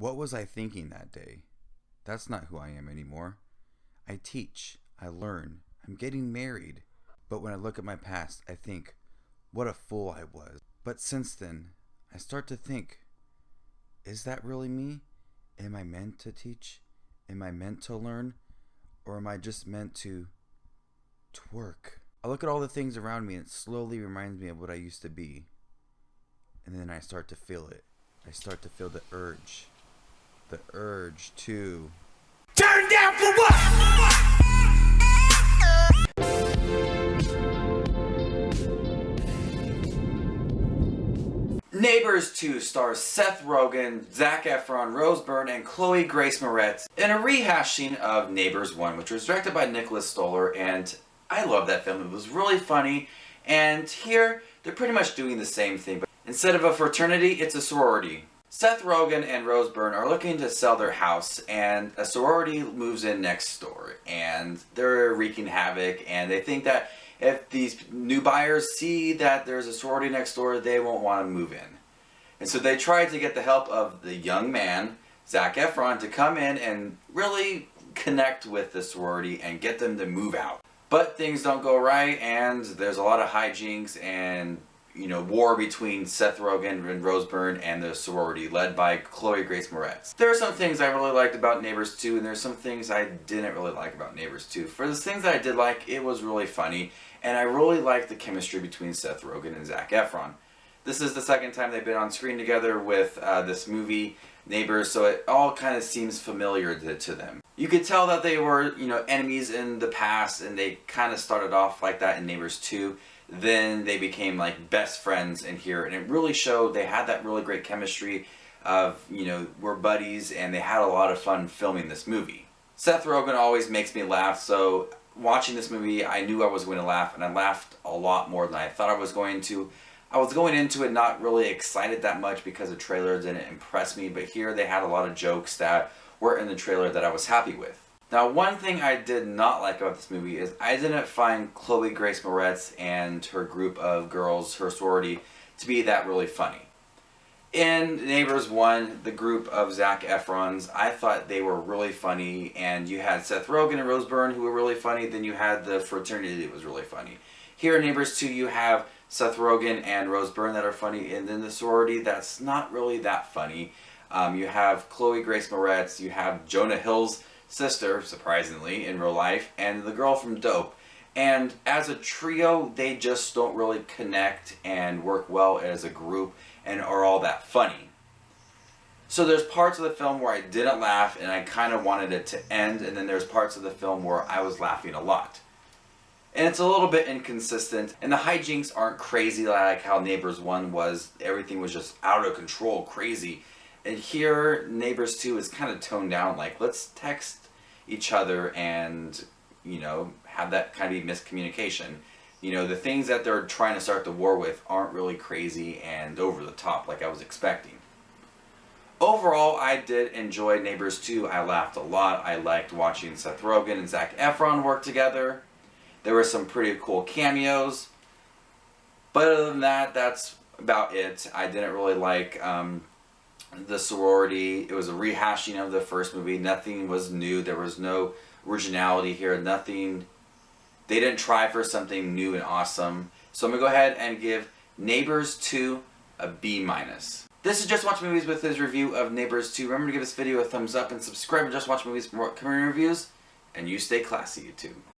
What was I thinking that day? That's not who I am anymore. I teach, I learn, I'm getting married. But when I look at my past, I think, what a fool I was. But since then, I start to think, is that really me? Am I meant to teach? Am I meant to learn? Or am I just meant to work? I look at all the things around me and it slowly reminds me of what I used to be. And then I start to feel it. I start to feel the urge. The urge to turn down for what? Neighbors 2 stars Seth Rogen, Zac Efron, Rose Byrne, and Chloe Grace Moretz in a rehashing of Neighbors 1, which was directed by Nicholas Stoller, and I love that film. It was really funny, and here they're pretty much doing the same thing, but instead of a fraternity, it's a sorority. Seth Rogen and Rose Byrne are looking to sell their house, and a sorority moves in next door, and they're wreaking havoc, and they think that if these new buyers see that there's a sorority next door, they won't want to move in. And so they try to get the help of the young man, Zac Efron, to come in and really connect with the sorority and get them to move out. But things don't go right, and there's a lot of hijinks and war between Seth Rogen and Rose Byrne and the sorority led by Chloe Grace Moretz. There are some things I really liked about Neighbors 2, and there's some things I didn't really like about Neighbors 2. For the things that I did like, it was really funny, and I really liked the chemistry between Seth Rogen and Zac Efron. This is the second time they've been on screen together with this movie, Neighbors, so it all kind of seems familiar to them. You could tell that they were, enemies in the past, and they kind of started off like that in Neighbors 2. Then they became like best friends in here, and it really showed they had that really great chemistry of, we're buddies, and they had a lot of fun filming this movie. Seth Rogen always makes me laugh, so watching this movie, I knew I was going to laugh, and I laughed a lot more than I thought I was going to. I was going into it not really excited that much because the trailer didn't impress me, but here they had a lot of jokes that were in the trailer that I was happy with. Now, one thing I did not like about this movie is I didn't find Chloe Grace Moretz and her group of girls, her sorority, to be that really funny. In Neighbors 1, the group of Zac Efrons, I thought they were really funny, and you had Seth Rogen and Rose Byrne who were really funny, then you had the fraternity that was really funny. Here in Neighbors 2, you have Seth Rogen and Rose Byrne that are funny, and then the sorority that's not really that funny. You have Chloe Grace Moretz, you have Jonah Hill's sister, surprisingly, in real life, and the girl from Dope. And as a trio, they just don't really connect and work well as a group and are all that funny. So there's parts of the film where I didn't laugh and I kind of wanted it to end, and then there's parts of the film where I was laughing a lot. And it's a little bit inconsistent, and the hijinks aren't crazy like how Neighbors 1 was. Everything was just out of control, crazy. And here, Neighbors 2 is kind of toned down, like, let's text each other and, have that kind of miscommunication. The things that they're trying to start the war with aren't really crazy and over the top like I was expecting. Overall, I did enjoy Neighbors 2. I laughed a lot. I liked watching Seth Rogen and Zac Efron work together. There were some pretty cool cameos. But other than that, that's about it. I didn't really like the sorority. It was a rehashing of the first movie. Nothing was new. There was no originality here. Nothing. They didn't try for something new and awesome. So I'm going to go ahead and give Neighbors 2 a B-. This is Just Watch Movies with his review of Neighbors 2. Remember to give this video a thumbs up and subscribe to Just Watch Movies for more coming reviews. And you stay classy, YouTube.